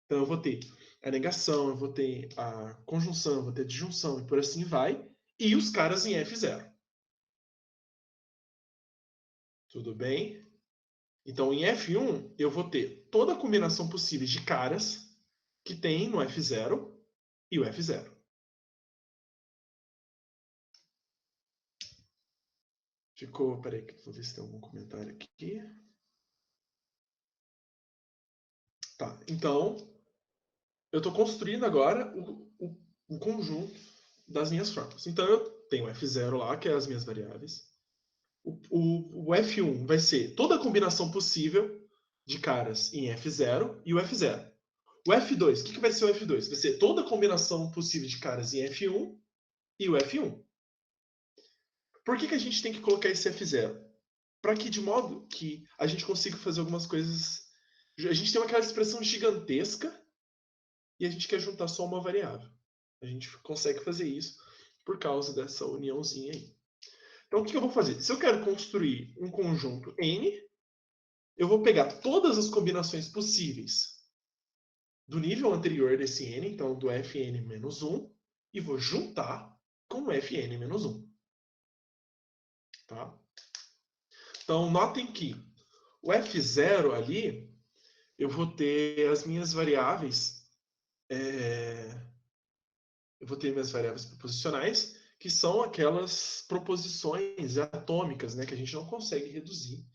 Então, eu vou ter a negação, eu vou ter a conjunção, eu vou ter a disjunção e por assim vai. E os caras em F0. Tudo bem? Então, em F1, eu vou ter toda a combinação possível de caras que tem no F0 e o F0. Ficou... Peraí, vou ver se tem algum comentário aqui. Tá, então, eu estou construindo agora o conjunto das minhas formas. Então, eu tenho o F0 lá, que é as minhas variáveis. O F1 vai ser toda a combinação possível de caras em F0 e o F0. O F2, o que vai ser o F2? Vai ser toda a combinação possível de caras em F1 e o F1. Por que a gente tem que colocar esse F0? Para que, de modo que a gente consiga fazer algumas coisas... A gente tem aquela expressão gigantesca e a gente quer juntar só uma variável. A gente consegue fazer isso por causa dessa uniãozinha aí. Então, o que eu vou fazer? Se eu quero construir um conjunto N, eu vou pegar todas as combinações possíveis do nível anterior desse N, então do Fn-1, e vou juntar com o Fn-1. Tá? Então, notem que o F0 ali, eu vou ter as minhas variáveis, eu vou ter minhas variáveis proposicionais, que são aquelas proposições atômicas, né, que a gente não consegue reduzir.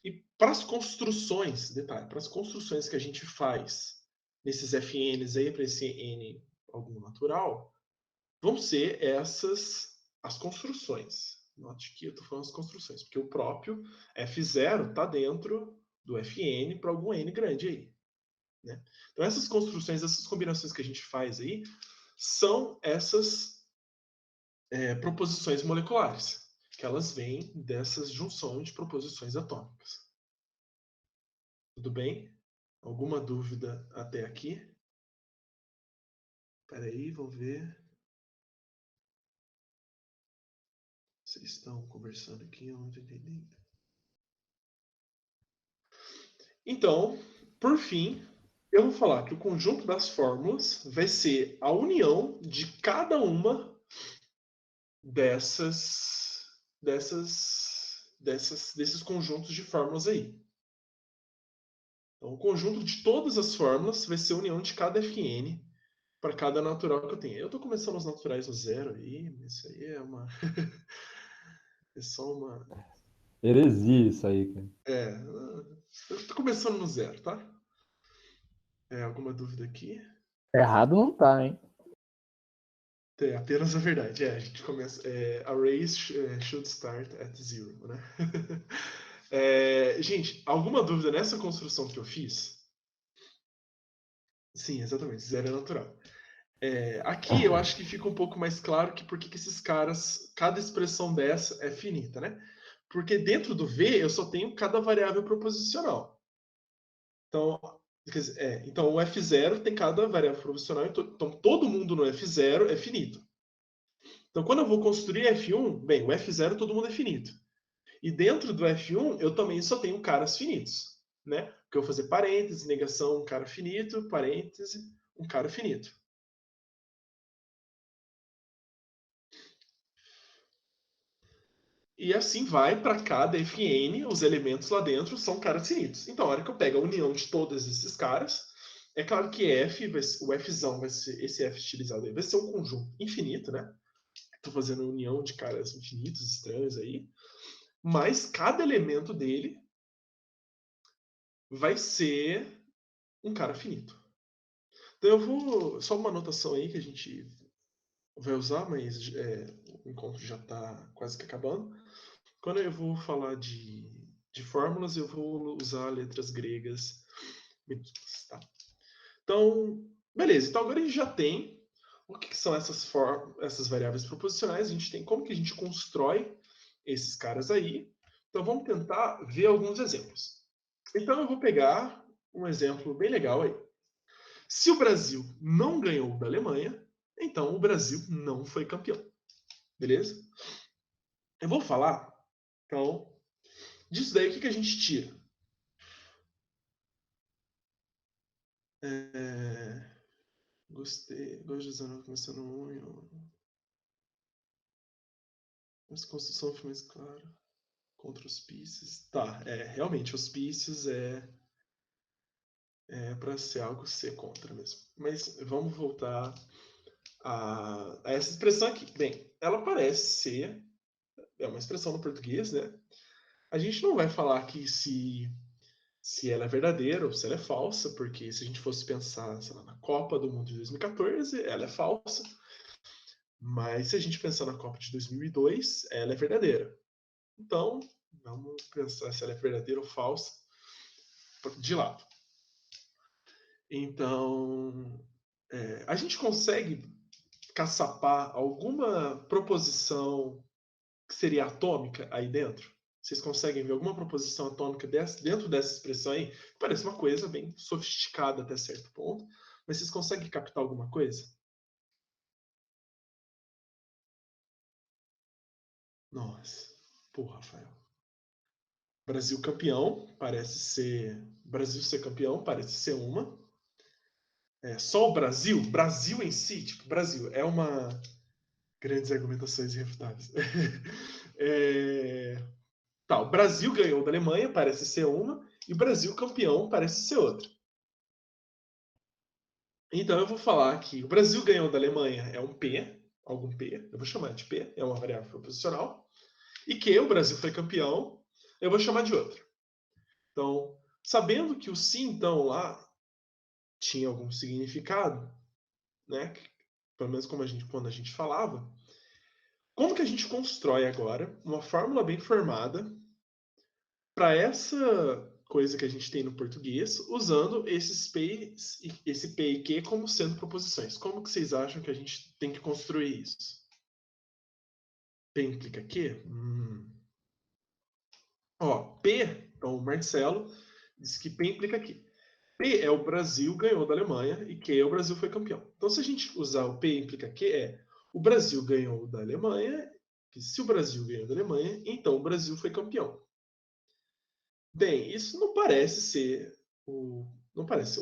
E para as construções, detalhe, para as construções que a gente faz nesses FNs aí, para esse N algum natural, vão ser essas as construções. Note que eu estou falando as construções, porque o próprio F0 está dentro do Fn para algum N grande aí. Né? Então essas construções, essas combinações que a gente faz aí, são essas proposições moleculares, que elas vêm dessas junções de proposições atômicas. Tudo bem? Alguma dúvida até aqui? Espera aí, vamos ver. Vocês estão conversando aqui, eu não estou entendendo. Então, por fim, eu vou falar que o conjunto das fórmulas vai ser a união de cada uma desses conjuntos de fórmulas aí. Então, o conjunto de todas as fórmulas vai ser a união de cada Fn para cada natural que eu tenho. Eu estou começando os naturais no zero aí, mas isso aí é uma... é só uma... Heresia isso aí, cara. Eu estou começando no zero, tá? Alguma dúvida aqui? Errado não tá, hein? É apenas a verdade. A gente começa... arrays should start at zero, né? Gente, alguma dúvida nessa construção que eu fiz? Sim, exatamente. Zero é natural. Aqui eu acho que fica um pouco mais claro que por que esses caras, cada expressão dessa é finita, né? Porque dentro do V eu só tenho cada variável proposicional. Então, então o F0 tem cada variável proposicional, então todo mundo no F0 é finito. Então quando eu vou construir F1, bem, o F0 todo mundo é finito. E dentro do F1 eu também só tenho caras finitos, né? Porque eu vou fazer parêntese, negação, um cara finito, parêntese, um cara finito. E assim vai para cada Fn, os elementos lá dentro são caras finitos. Então, a hora que eu pego a união de todos esses caras, é claro que o Fzão vai ser, esse F estilizado aí, vai ser um conjunto infinito, né? Estou fazendo união de caras infinitos, estranhos aí. Mas cada elemento dele vai ser um cara finito. Então eu vou... Só uma anotação aí que a gente vai usar, mas o encontro já está quase que acabando. Quando eu vou falar de fórmulas, eu vou usar letras gregas minúsculas, tá? Então, beleza. Então agora a gente já tem o que são essas variáveis proposicionais. A gente tem como que a gente constrói esses caras aí. Então vamos tentar ver alguns exemplos. Então eu vou pegar um exemplo bem legal aí. Se o Brasil não ganhou da Alemanha, então o Brasil não foi campeão. Beleza? Eu vou falar, então, disso daí o que a gente tira? Gostei. Gosto de usar começando um. Mas construção foi mais clara. Contra os pieces. Tá, realmente, os pieces é para ser algo ser contra mesmo. Mas vamos voltar a essa expressão aqui. Bem, ela parece ser uma expressão no português, né? A gente não vai falar aqui se ela é verdadeira ou se ela é falsa, porque se a gente fosse pensar, sei lá, na Copa do Mundo de 2014, ela é falsa. Mas se a gente pensar na Copa de 2002, ela é verdadeira. Então, vamos pensar se ela é verdadeira ou falsa de lado. Então, a gente consegue caçapar alguma proposição que seria atômica aí dentro? Vocês conseguem ver alguma proposição atômica dentro dessa expressão aí? Parece uma coisa bem sofisticada até certo ponto, mas vocês conseguem captar alguma coisa? Nossa, pô, Rafael. Brasil campeão, parece ser... Brasil ser campeão, parece ser uma. Só o Brasil em si, tipo, Brasil, é uma... Grandes argumentações irrefutáveis. Tá, o Brasil ganhou da Alemanha, parece ser uma, e o Brasil campeão parece ser outra. Então eu vou falar que o Brasil ganhou da Alemanha é um P, algum P, eu vou chamar de P, é uma variável proposicional, e que o Brasil foi campeão, eu vou chamar de outra. Então, sabendo que o sim, então, lá tinha algum significado, né? Pelo menos quando a gente falava, como que a gente constrói agora uma fórmula bem formada para essa coisa que a gente tem no português, usando esse P e Q como sendo proposições? Como que vocês acham que a gente tem que construir isso? P implica Q? Ó, P, então o Marcelo diz que P implica Q. P é o Brasil ganhou da Alemanha e Q é o Brasil foi campeão. Então, se a gente usar o P implica Q, o Brasil ganhou da Alemanha, que se o Brasil ganhou da Alemanha, então o Brasil foi campeão. Bem, isso não parece ser o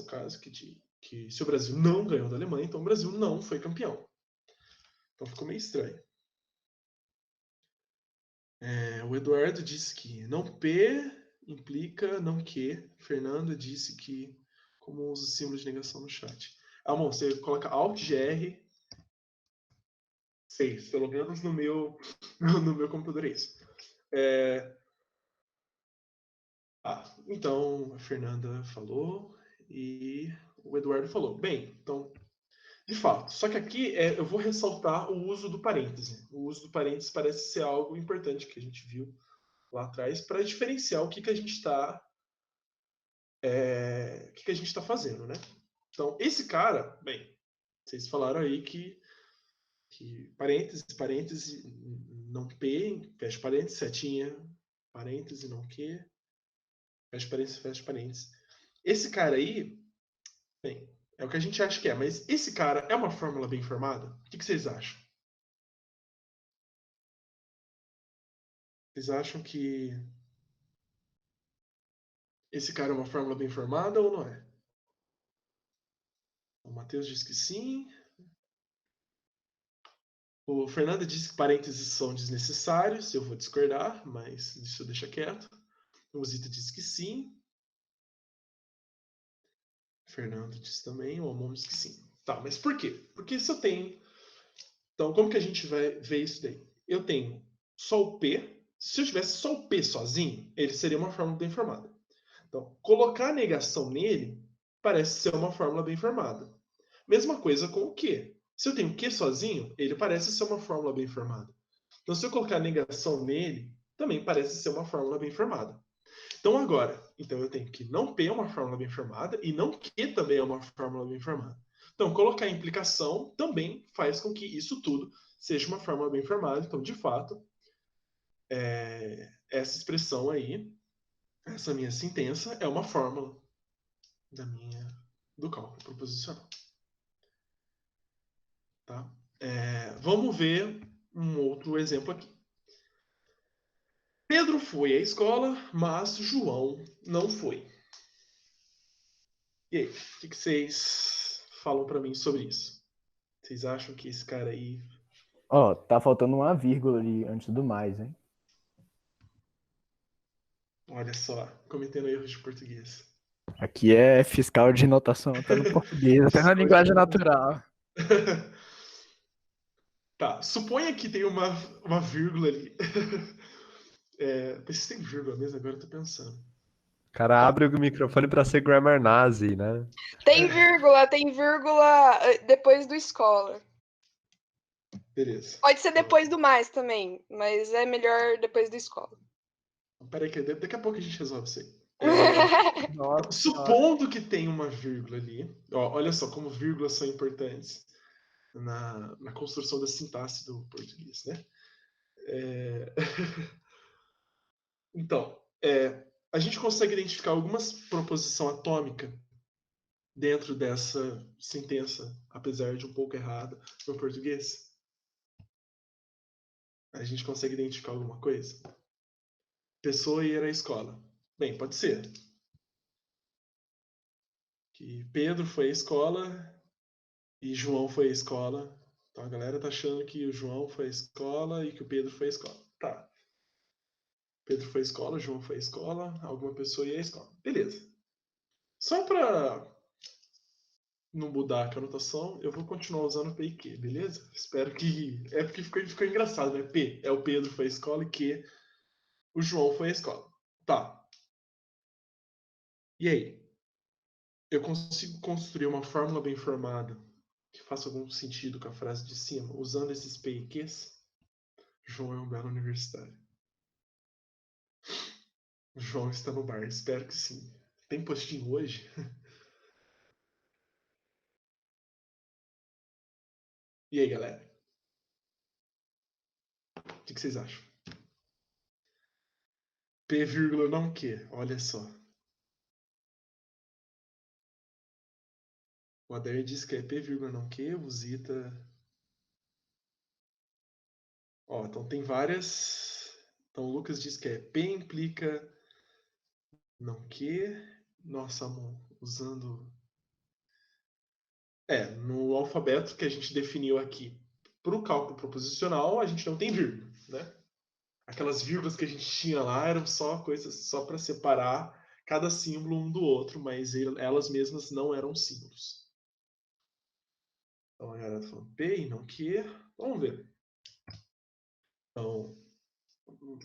caso que se o Brasil não ganhou da Alemanha, então o Brasil não foi campeão. Então ficou meio estranho. O Eduardo disse que não P implica não Q. Fernanda disse que como usa o símbolo de negação no chat. Amor, você coloca Alt GR 6, pelo menos no meu computador é isso. Então a Fernanda falou e o Eduardo falou. Bem, então, de fato, só que aqui eu vou ressaltar o uso do parêntese. O uso do parêntese parece ser algo importante que a gente viu lá atrás para diferenciar o que a gente está fazendo, né? Então, esse cara, bem, vocês falaram aí que parêntese, não P, fecha parêntese, setinha, parêntese, não Q, fecha parêntese. Esse cara aí, bem, é o que a gente acha que é, mas esse cara é uma fórmula bem formada? O que vocês acham? Vocês acham que esse cara é uma fórmula bem formada ou não é? O Matheus diz que sim. O Fernando disse que parênteses são desnecessários. Eu vou discordar, mas isso deixa quieto. O Zita disse que sim. O Fernando disse também. O Amon disse que sim. Tá, mas por quê? Porque se eu tenho... Então, como que a gente vai ver isso daí? Eu tenho só o P. Se eu tivesse só o P sozinho, ele seria uma fórmula bem formada. Então, colocar a negação nele parece ser uma fórmula bem formada. Mesma coisa com o Q. Se eu tenho o Q sozinho, ele parece ser uma fórmula bem formada. Então, se eu colocar a negação nele, também parece ser uma fórmula bem formada. Então, agora, eu tenho que não P é uma fórmula bem formada e não Q também é uma fórmula bem formada. Então, colocar a implicação também faz com que isso tudo seja uma fórmula bem formada. Então, de fato, essa expressão aí, essa minha sentença, é uma fórmula do cálculo proposicional. Tá? Vamos ver um outro exemplo aqui. Pedro foi à escola, mas João não foi. E aí, o que vocês falam para mim sobre isso? Vocês acham que esse cara aí... Ó, tá faltando uma vírgula ali antes do mais, hein? Olha só, cometendo erros de português. Aqui é fiscal de notação, até no português, até na linguagem natural. Tá, suponha que tem uma vírgula ali. Vocês têm vírgula mesmo? Agora eu tô pensando. O cara abre o microfone pra ser grammar nazi, né? Tem vírgula depois do escola. Beleza. Pode ser depois do mais também, mas é melhor depois do escola. Peraí, que daqui a pouco a gente resolve isso aí. Nossa. Supondo que tem uma vírgula ali, olha só como vírgulas são importantes na construção da sintaxe do português, né? Então, a gente consegue identificar algumas proposição atômica dentro dessa sentença, apesar de um pouco errada no português? A gente consegue identificar alguma coisa? Pessoa ir à escola. Bem, pode ser. Que Pedro foi à escola e João foi à escola. Então a galera tá achando que o João foi à escola e que o Pedro foi à escola. Tá. Pedro foi à escola, João foi à escola, alguma pessoa ia à escola. Beleza. Só para não mudar a conotação, eu vou continuar usando P e Q, beleza? Espero que... É porque ficou engraçado, né? P é o Pedro foi à escola e Q o João foi à escola. Tá. E aí? Eu consigo construir uma fórmula bem formada que faça algum sentido com a frase de cima, usando esses P e Qs? João é um belo universitário. João está no bar, espero que sim. Tem postinho hoje? E aí, galera? O que vocês acham? P, vírgula não Q, olha só. O Adair disse que é P, vírgula não Q, o Zita... Ó, então tem várias... Então o Lucas diz que é P implica não Q. Nossa, amor, usando... no alfabeto que a gente definiu aqui para o cálculo proposicional, a gente não tem vírgula, né? Aquelas vírgulas que a gente tinha lá eram só coisas só para separar cada símbolo um do outro, mas elas mesmas não eram símbolos. Então a galera falou P e não Q. Vamos ver. Então,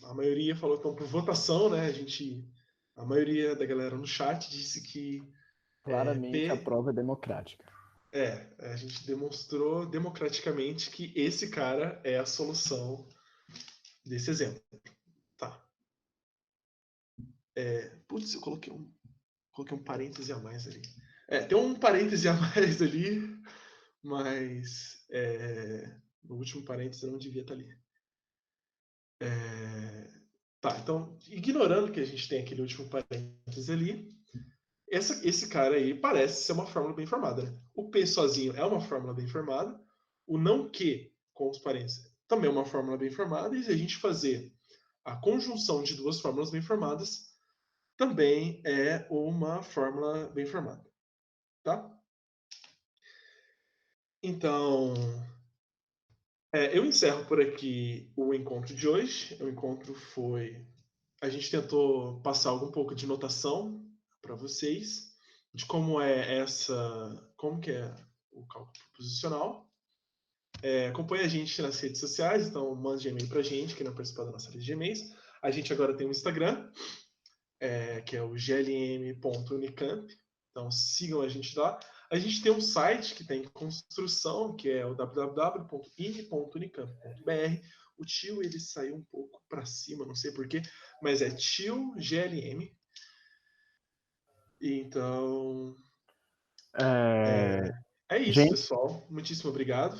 a maioria falou então por votação, né? A maioria da galera no chat disse que Claramente a P... prova é democrática. A gente demonstrou democraticamente que esse cara é a solução desse exemplo. Tá. Putz, eu coloquei um parêntese a mais ali. Tem um parêntese a mais ali, mas no último parêntese não devia estar ali. Tá, então, ignorando que a gente tem aquele último parêntese ali, esse cara aí parece ser uma fórmula bem formada, né? O P sozinho é uma fórmula bem formada, o não Q com os parênteses também é uma fórmula bem formada, e se a gente fazer a conjunção de duas fórmulas bem formadas, também é uma fórmula bem formada, tá? Então, eu encerro por aqui o encontro de hoje. O encontro foi... A gente tentou passar um pouco de notação para vocês, de como como que é o cálculo proposicional. Acompanhe a gente nas redes sociais, então mande e-mail para a gente, quem não participar da nossa rede de e-mails. A gente agora tem um Instagram, que é o glm.unicamp, então sigam a gente lá. A gente tem um site que está em construção, que é o www.in.unicamp.br. O tio ele saiu um pouco para cima, não sei porquê, mas é tio GLM. Então, é isso, Gente, pessoal. Muitíssimo obrigado.